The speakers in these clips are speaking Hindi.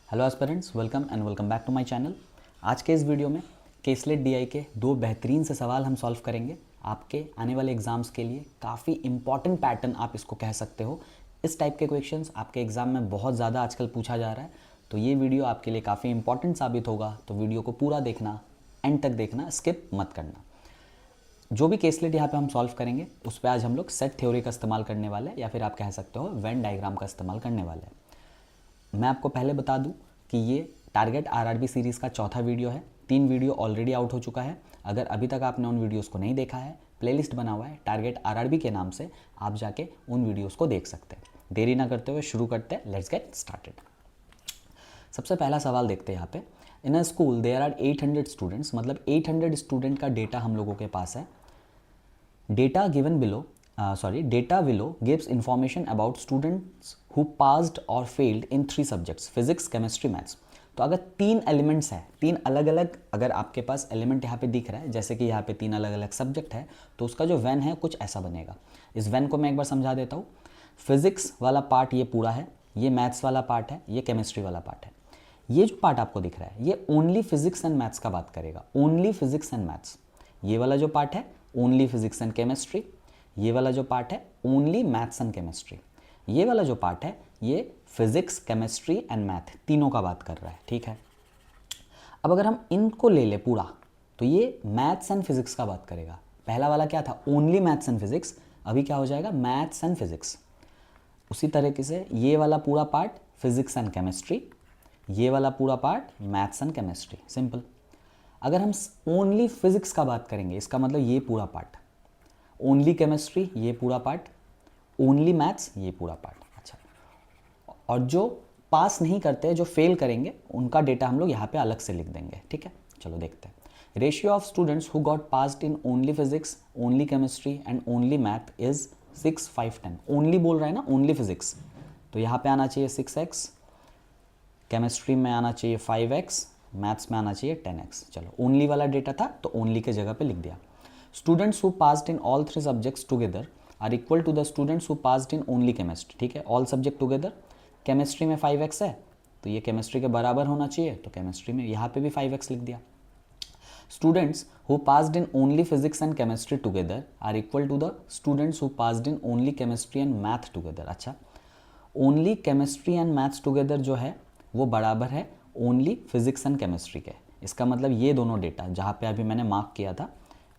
Hello aspirants, welcome back to my channel. आज के इस वीडियो में केसलेट डीआई के दो बेहतरीन से सवाल हम सॉल्व करेंगे। आपके आने वाले एग्जाम्स के लिए काफ़ी इंपॉर्टेंट पैटर्न आप इसको कह सकते हो। इस टाइप के क्वेश्चंस आपके एग्ज़ाम में बहुत ज़्यादा आजकल पूछा जा रहा है, तो ये वीडियो आपके लिए काफ़ी इंपॉर्टेंट साबित होगा। तो वीडियो को पूरा देखना, एंड तक देखना, स्किप मत करना। जो भी केसलेट यहाँ पे हम सॉल्व करेंगे उस पर आज हम लोग सेट थ्योरी का इस्तेमाल करने वाले हैं, या फिर आप कह सकते हो वेन डायग्राम का इस्तेमाल करने वाले हैं। मैं आपको पहले बता दूं कि ये टारगेट आरआरबी सीरीज़ का चौथा वीडियो है। 3 वीडियो ऑलरेडी आउट हो चुका है। अगर अभी तक आपने उन वीडियोस को नहीं देखा है, प्लेलिस्ट बना हुआ है टारगेट आरआरबी के नाम से, आप जाके उन वीडियोस को देख सकते हैं। देरी ना करते हुए शुरू करते हैं, लेट्स गेट स्टार्टेड। सबसे पहला सवाल देखते हैं यहाँ पे। In a school there are 800 students, मतलब 800 स्टूडेंट का डेटा हम लोगों के पास है। Data given below, data below gives information about students who passed or failed in 3 subjects: physics, chemistry, maths। तो अगर 3 एलिमेंट्स हैं, 3 अलग अलग अगर आपके पास एलिमेंट यहाँ पे दिख रहा है, जैसे कि यहाँ पे 3 अलग अलग सब्जेक्ट है, तो उसका जो वेन है कुछ ऐसा बनेगा। इस वेन को मैं एक बार समझा देता हूँ। फिजिक्स वाला पार्ट ये पूरा है, ये मैथ्स वाला पार्ट है, ये केमिस्ट्री वाला पार्ट है। ये जो पार्ट आपको दिख रहा है ये ओनली फिजिक्स एंड मैथ्स का बात करेगा, ओनली फिजिक्स एंड मैथ्स। ये वाला जो पार्ट है ओनली फिजिक्स एंड केमिस्ट्री। ये वाला जो पार्ट है ओनली मैथ्स एंड केमिस्ट्री। ये वाला जो पार्ट है ये फिजिक्स, केमिस्ट्री एंड मैथ तीनों का बात कर रहा है, ठीक है। अब अगर हम इनको ले ले पूरा, तो ये मैथ्स एंड फिजिक्स का बात करेगा। पहला वाला क्या था, ओनली मैथ्स एंड फिजिक्स, अभी क्या हो जाएगा, मैथ्स एंड फिजिक्स। उसी तरीके से ये वाला पूरा पार्ट फिजिक्स एंड केमिस्ट्री, ये वाला पूरा part maths and chemistry, simple. अगर हम ओनली फिजिक्स का बात करेंगे, इसका मतलब ये पूरा पार्ट, ओनली केमिस्ट्री ये पूरा पार्ट, ओनली मैथ्स ये पूरा पार्ट। अच्छा, और जो पास नहीं करते, जो फेल करेंगे, उनका डेटा हम लोग यहाँ पे अलग से लिख देंगे, ठीक है। चलो देखते हैं। Ratio of students who got passed in only physics, only chemistry and only math is 6, 5, 10। Only बोल रहा है ना, ओनली फिजिक्स, तो यहाँ पे आना चाहिए 6x, केमिस्ट्री में आना चाहिए 5x, मैथ्स में आना चाहिए 10x। चलो, ओनली वाला डेटा था तो ओनली के जगह पे लिख दिया। Students who passed in all 3 subjects together are equal to the students who passed in only chemistry, ठीक है। ऑल सब्जेक्ट टुगेदर, केमिस्ट्री में 5x है तो ये केमिस्ट्री के बराबर होना चाहिए, तो केमिस्ट्री में यहाँ पे भी 5x लिख दिया। Students who passed in only physics and chemistry together are equal to the students who passed in only chemistry and math together. अच्छा, only chemistry and maths together जो है वो बराबर है ओनली फिजिक्स एंड केमिस्ट्री के। इसका मतलब ये दोनों डेटा जहाँ पे अभी मैंने मार्क किया था,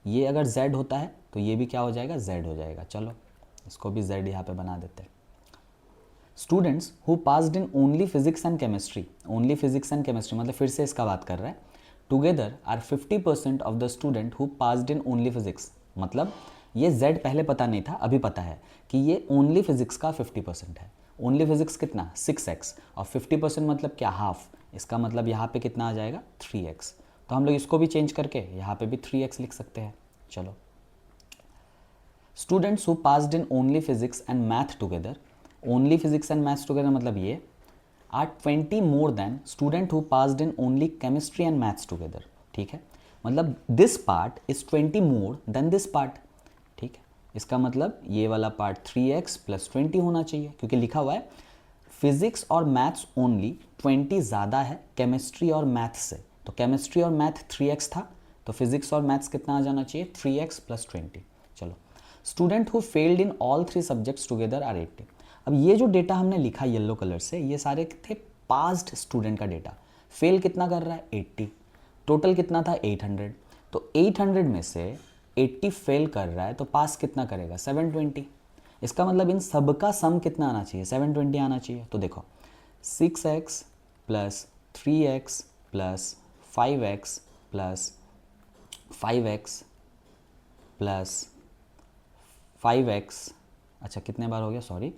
ये अगर z होता है तो ये भी क्या हो जाएगा, z हो जाएगा। चलो इसको भी z यहाँ पे बना देते हैं। Students who passed in only physics and chemistry, only physics and chemistry मतलब फिर से इसका बात कर रहा है, together are 50% of the student who passed in only physics. मतलब ये z पहले पता नहीं था, अभी पता है कि ये ओनली फिजिक्स का 50% है। ओनली फिजिक्स कितना, 6x, और 50% मतलब क्या, हाफ। इसका मतलब यहाँ पे कितना आ जाएगा, 3x। तो हम लोग इसको भी चेंज करके यहाँ पे भी 3x लिख सकते हैं। चलो, students who passed in only physics and math together, only physics and maths together मतलब ये are 20 more than student who passed in only chemistry and maths together, ठीक है। मतलब this part is 20 more than this part, ठीक है। इसका मतलब ये वाला पार्ट 3x + 20 होना चाहिए, क्योंकि लिखा हुआ है फिजिक्स और मैथ्स ओनली 20 ज़्यादा है केमिस्ट्री और मैथ्स से। तो केमिस्ट्री और मैथ 3x था, तो फिजिक्स और मैथ्स कितना आ जाना चाहिए, 3x + 20। चलो, student who failed in all 3 subjects together are 80। अब ये जो डेटा हमने लिखा येलो कलर से, ये सारे थे पास्ड स्टूडेंट का डेटा। फेल कितना कर रहा है, 80। टोटल कितना था, 800। तो 800 में से 80 फेल कर रहा है, तो पास कितना करेगा, 720। इसका मतलब इन सब का सम कितना आना चाहिए, 720 आना चाहिए। तो देखो 6x + 3x + 5x + 5x + 5x, अच्छा कितने बार हो गया, sorry,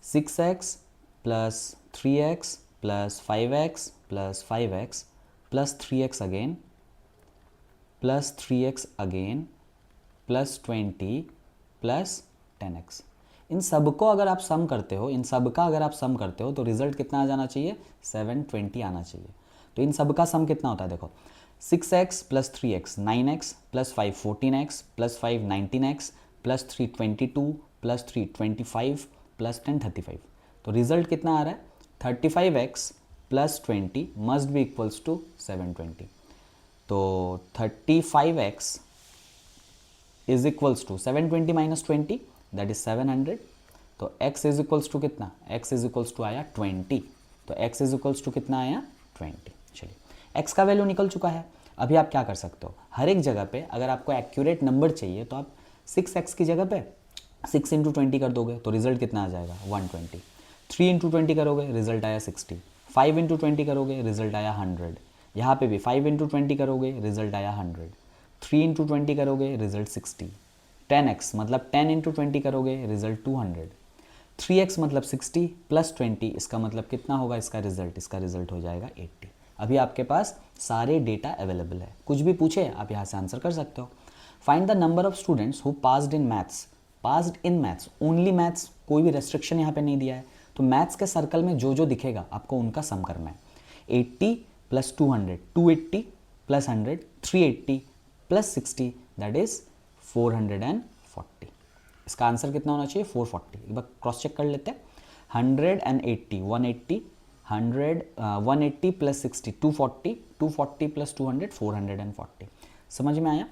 6x + 3x + 5x + 5x + 3x again + 3x again + 20 + 10x। इन सब को अगर आप सम करते हो, इन सब का अगर आप सम करते हो तो रिजल्ट कितना आ जाना चाहिए, 720 आना चाहिए। तो इन सब का सम कितना होता है, देखो 6x + 3x 9x + 5 14x + 5 19x + 3 22 + 3 25 + 10 35। तो रिजल्ट कितना आ रहा है, 35x plus 20 must be equals to 720। तो 35x is equals to 720 minus 20 that is 700। तो x इज इक्वल्स टू कितना, x इज इक्वल्स टू आया 20। तो x इज इक्वल्स टू कितना आया 20। चलिए x का वैल्यू निकल चुका है। अभी आप क्या कर सकते हो, हर एक जगह पे अगर आपको एक्यूरेट नंबर चाहिए तो आप 6x की जगह पे 6 इंटू 20 कर दोगे तो रिजल्ट कितना आ जाएगा 120। 3 इंटू 20 करोगे रिजल्ट आया 60। 5 इंटू 20 करोगे रिजल्ट आया 100। यहाँ पे भी 5 इंटू 20 करोगे रिजल्ट आया 100। 3 इंटू 20 करोगे रिजल्ट 60। 10x मतलब 10 इंटू 20 करोगे रिजल्ट 200। 3x मतलब 60 प्लस 20 इसका मतलब कितना होगा, इसका रिजल्ट हो जाएगा 80। अभी आपके पास सारे डेटा अवेलेबल है, कुछ भी पूछे आप यहाँ से आंसर कर सकते हो। Find the number of students who passed in maths, only maths, कोई भी रेस्ट्रिक्शन यहाँ पे नहीं दिया है। तो मैथ्स के सर्कल में जो जो दिखेगा आपको उनका सम करना है। 80 plus 200, 280 plus 100, 380 plus 60 that is 440। इसका आंसर कितना होना चाहिए 440। एक बार क्रॉस चेक कर लेते हैं। 180 180 180 प्लस 60 240, 240 प्लस 200 440। समझ में आया?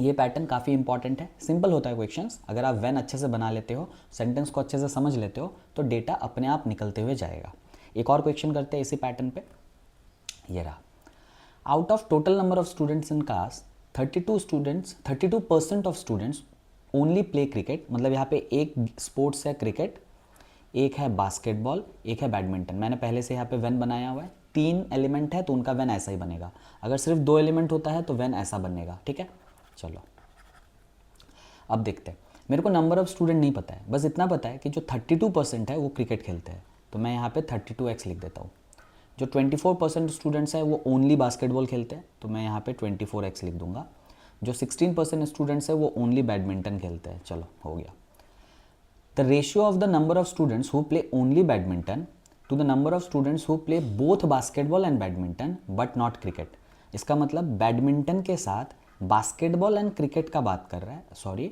ये पैटर्न काफ़ी इंपॉर्टेंट है, सिंपल होता है क्वेश्चंस। अगर आप व्हेन अच्छे से बना लेते हो, सेंटेंस को अच्छे से समझ लेते हो तो डेटा अपने आप निकलते हुए जाएगा। एक और क्वेश्चन करते हैं इसी पैटर्न पे। ये रहा, out of total number of students in class 32% of students only play cricket. मतलब यहाँ पे एक स्पोर्ट्स है क्रिकेट, एक है बास्केटबॉल, एक है बैडमिंटन। मैंने पहले से यहाँ पे वेन बनाया हुआ है। 3 एलिमेंट है तो उनका वेन ऐसा ही बनेगा। अगर सिर्फ 2 एलिमेंट होता है तो वेन ऐसा बनेगा। ठीक है, चलो अब देखते हैं। मेरे को नंबर ऑफ स्टूडेंट नहीं पता है, बस इतना पता है कि जो 32% है वो क्रिकेट खेलते हैं, तो मैं यहाँ पे 32x लिख देता हूँ। जो 24% स्टूडेंट्स है वो ओनली बास्केटबॉल खेलते हैं, तो मैं यहाँ पे 24x लिख दूंगा। जो 16% स्टूडेंट्स है वो ओनली बैडमिंटन खेलते हैं। चलो हो गया। The ratio of the number of students who play only badminton to the number of students who play both basketball and badminton but not cricket. इसका मतलब बैडमिंटन के साथ बास्केटबॉल एंड क्रिकेट का बात कर रहा है, sorry,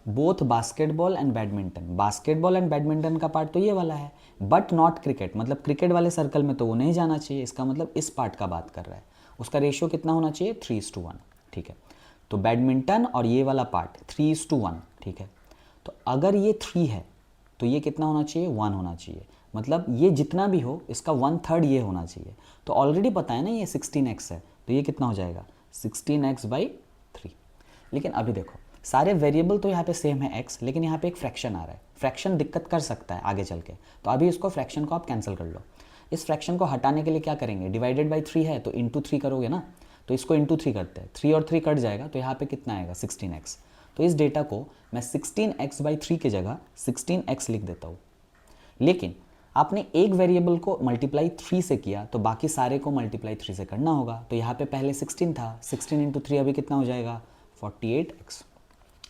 both basketball and badminton. Basketball and badminton का पार्ट तो ये वाला है, बट नॉट क्रिकेट, मतलब क्रिकेट वाले सर्कल में तो वो नहीं जाना चाहिए। इसका मतलब इस पार्ट का बात कर रहा है। उसका रेशियो कितना होना चाहिए 3:1। ठीक है, तो बैडमिंटन और ये वाला पार्ट 3:1। ठीक है, तो अगर ये 3 है तो ये कितना होना चाहिए 1 होना चाहिए। मतलब ये जितना भी हो इसका 1/3 ये होना चाहिए। तो ऑलरेडी पता है ना ये 16x है, तो ये कितना हो जाएगा 16x/3। लेकिन अभी देखो सारे वेरिएबल तो यहाँ पे सेम है x, लेकिन यहाँ पे एक फ्रैक्शन आ रहा है। फ्रैक्शन दिक्कत कर सकता है आगे चल के, तो अभी इसको फ्रैक्शन को आप कैंसिल कर लो। इस फ्रैक्शन को हटाने के लिए क्या करेंगे, डिवाइडेड बाई 3 है तो इंटू 3 करोगे ना, तो इसको इंटू 3 करते हैं। 3 और 3 कट जाएगा तो यहाँ पे कितना आएगा 16x। तो इस डेटा को मैं 16x/3 की जगह 16x लिख देता हूँ। लेकिन आपने एक वेरिएबल को मल्टीप्लाई 3 से किया तो बाकी सारे को मल्टीप्लाई 3 से करना होगा। तो यहाँ पे पहले 16 था, 16 इंटू 3 अभी कितना हो जाएगा 48x।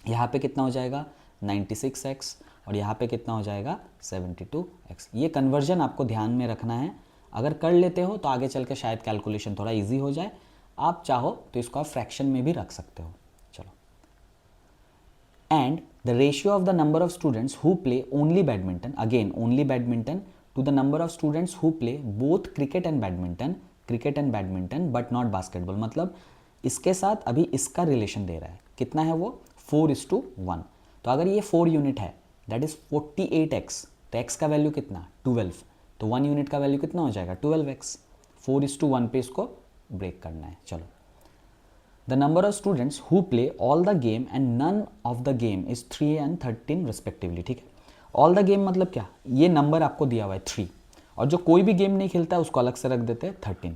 यहाँ पे कितना हो जाएगा 96x और यहाँ पे कितना हो जाएगा 72x। ये कन्वर्जन आपको ध्यान में रखना है। अगर कर लेते हो तो आगे चल के शायद कैलकुलेशन थोड़ा ईजी हो जाए। आप चाहो तो इसको आप फ्रैक्शन में भी रख सकते हो। चलो, and the ratio of the number of students who play only badminton, again only badminton, to the number of students who play both cricket and badminton but not basketball. मतलब इसके साथ अभी इसका रिलेशन दे रहा है, कितना है वो 4:1। तो अगर ये 4 यूनिट है दैट इज 48x, तो x का वैल्यू कितना 12, तो 1 यूनिट का वैल्यू कितना हो जाएगा 12x। 4:1 पे इसको ब्रेक करना है। चलो, the number of students who play all the game and none of the game is 3 and 13 respectively. ठीक है, ऑल द गेम मतलब क्या, ये नंबर आपको दिया हुआ है 3, और जो कोई भी गेम नहीं खेलता है उसको अलग से रख देते हैं 13।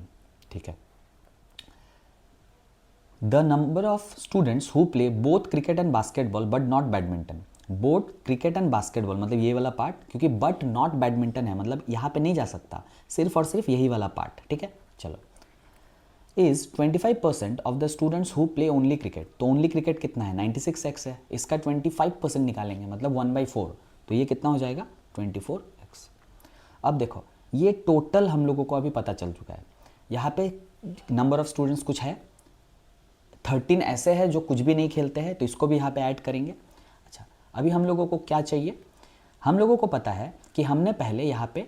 ठीक है, the number of students who play both cricket and basketball but not badminton. Both cricket and basketball मतलब ये वाला पार्ट, क्योंकि बट नॉट बैडमिंटन है मतलब यहाँ पे नहीं जा सकता, सिर्फ और सिर्फ यही वाला पार्ट। ठीक है, चलो, is 25% of the students who play only cricket. तो ओनली क्रिकेट कितना है 96x है, इसका 25% निकालेंगे मतलब 1/4, तो ये कितना हो जाएगा 24x। अब देखो ये टोटल हम लोगों को अभी पता चल चुका है। यहाँ पे नंबर ऑफ स्टूडेंट्स कुछ है, 13 ऐसे है जो कुछ भी नहीं खेलते हैं, तो इसको भी यहाँ पे ऐड करेंगे। अच्छा, अभी हम लोगों को क्या चाहिए, हम लोगों को पता है कि हमने पहले यहाँ पे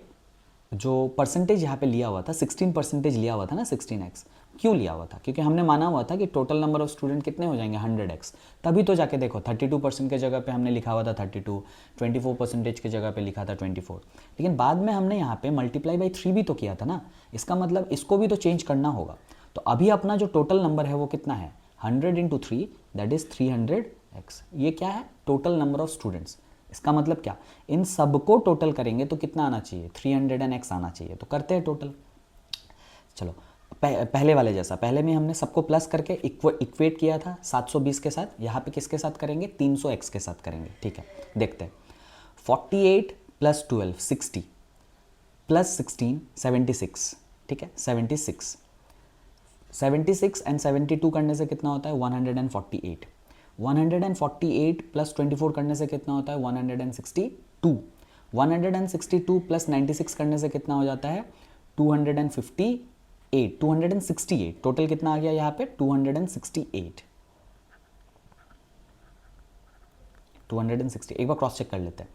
जो परसेंटेज यहाँ पे लिया हुआ था 16% लिया हुआ था ना 16x, क्यों लिया हुआ था? क्योंकि हमने माना हुआ था कि टोटल नंबर ऑफ स्टूडेंट कितने हो जाएंगे 100x। तभी तो जाके देखो 32% के जगह पे हमने लिखा हुआ था 32, 24% के जगह पे लिखा था 24, लेकिन बाद में हमने यहाँ पे मल्टीप्लाई बाई 3 भी तो किया था ना। इसका मतलब इसको भी तो चेंज करना होगा। तो अभी अपना जो टोटल नंबर है वो कितना है 100 इंटू 3 दैट इज 300x। ये क्या है? Total number of students. इसका मतलब क्या, इन सबको टोटल करेंगे तो कितना आना चाहिए 300x आना चाहिए। तो करते हैं टोटल। चलो पहले वाले जैसा, पहले में हमने सबको प्लस करके इक्वेट किया था 720 के साथ, यहाँ पे किसके साथ करेंगे 300x के साथ करेंगे। ठीक है, देखते हैं। 48 प्लस 12 60 प्लस 16 76। ठीक है, 76 एंड 72 करने से कितना होता है 148। 148 प्लस 24 करने से कितना होता है 162। 162 प्लस 96 करने से कितना हो जाता है 258। 268 टोटल कितना आ गया यहाँ पे 268। 260 एक बार क्रॉस चेक कर लेते हैं।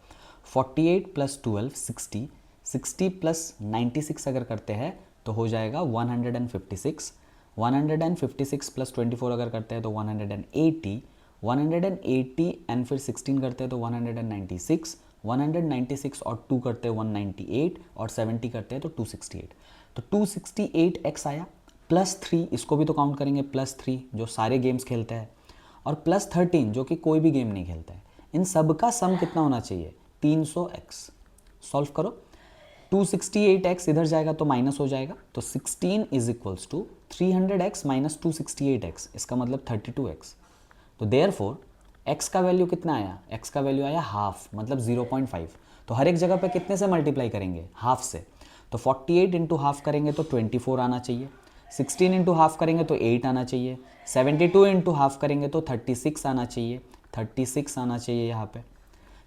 48 प्लस 12 60, 60 प्लस 96 अगर करते हैं तो हो जाएगा 156। 156 प्लस 24 अगर करते हैं तो 180। 180 एंड फिर 16 करते हैं तो 196। 196 और 2 करते हैं 198 और 70 करते हैं तो 268। तो 268x आया प्लस 3, इसको भी तो काउंट करेंगे +3 जो सारे गेम्स खेलते हैं, और प्लस 13 जो कि कोई भी गेम नहीं खेलता है। इन सब का सम कितना होना चाहिए 300x। सॉल्व करो। 268x इधर जाएगा तो माइनस हो जाएगा, तो 16 is equals to 300x minus 268x, इसका मतलब 32x। तो देयरफॉर x का वैल्यू कितना आया, x का वैल्यू आया हाफ, मतलब 0.5। तो हर एक जगह पे कितने से मल्टीप्लाई करेंगे हाफ से। तो 48 इंटू हाफ करेंगे तो 24 आना चाहिए, 16 इंटू हाफ करेंगे तो 8 आना चाहिए, 72 इंटू हाफ करेंगे तो 36 आना चाहिए, 36 आना चाहिए यहाँ पे।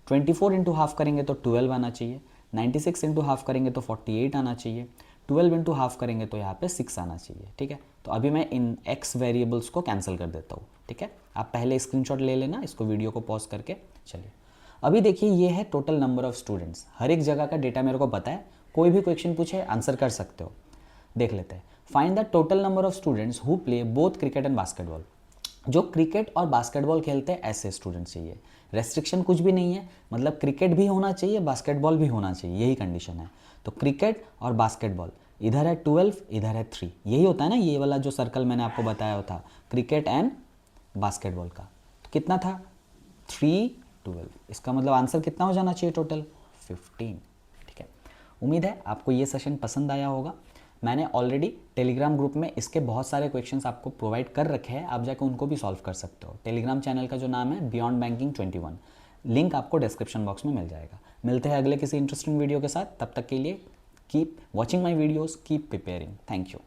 24 इंटू हाफ करेंगे तो 12 आना चाहिए, 96 इंटू हाफ करेंगे तो 48 आना चाहिए, 12 इंटू हाफ करेंगे तो यहाँ पे 6 आना चाहिए। ठीक है, तो अभी मैं इन x वेरिएबल्स को कैंसिल कर देता हूँ। ठीक है, आप पहले स्क्रीनशॉट ले लेना, इसको वीडियो को पॉज करके। चलिए अभी देखिए, ये है टोटल नंबर ऑफ स्टूडेंट्स। हर एक जगह का डेटा मेरे को पता है, कोई भी क्वेश्चन पूछे आंसर कर सकते हो। देख लेते हैं। Find the total number of students who play both cricket and basketball. जो क्रिकेट और बास्केटबॉल खेलते हैं ऐसे स्टूडेंट्स चाहिए। रेस्ट्रिक्शन कुछ भी नहीं है, मतलब क्रिकेट भी होना चाहिए बास्केटबॉल भी होना चाहिए, यही कंडीशन है। तो क्रिकेट और बास्केटबॉल, इधर है 12 इधर है 3, यही होता है ना, ये वाला जो सर्कल मैंने आपको बताया था क्रिकेट एंड बास्केटबॉल का। तो कितना था 3 12, इसका मतलब आंसर कितना हो जाना चाहिए टोटल 15। ठीक है, उम्मीद है आपको ये सेशन पसंद आया होगा। मैंने ऑलरेडी टेलीग्राम ग्रुप में इसके बहुत सारे क्वेश्चंस आपको प्रोवाइड कर रखे हैं, आप जाकर उनको भी सॉल्व कर सकते हो। टेलीग्राम चैनल का जो नाम है बियॉन्ड बैंकिंग 21, लिंक आपको डिस्क्रिप्शन बॉक्स में मिल जाएगा। मिलते हैं अगले किसी इंटरेस्टिंग वीडियो के साथ, तब तक के लिए keep watching my videos, keep preparing. Thank you.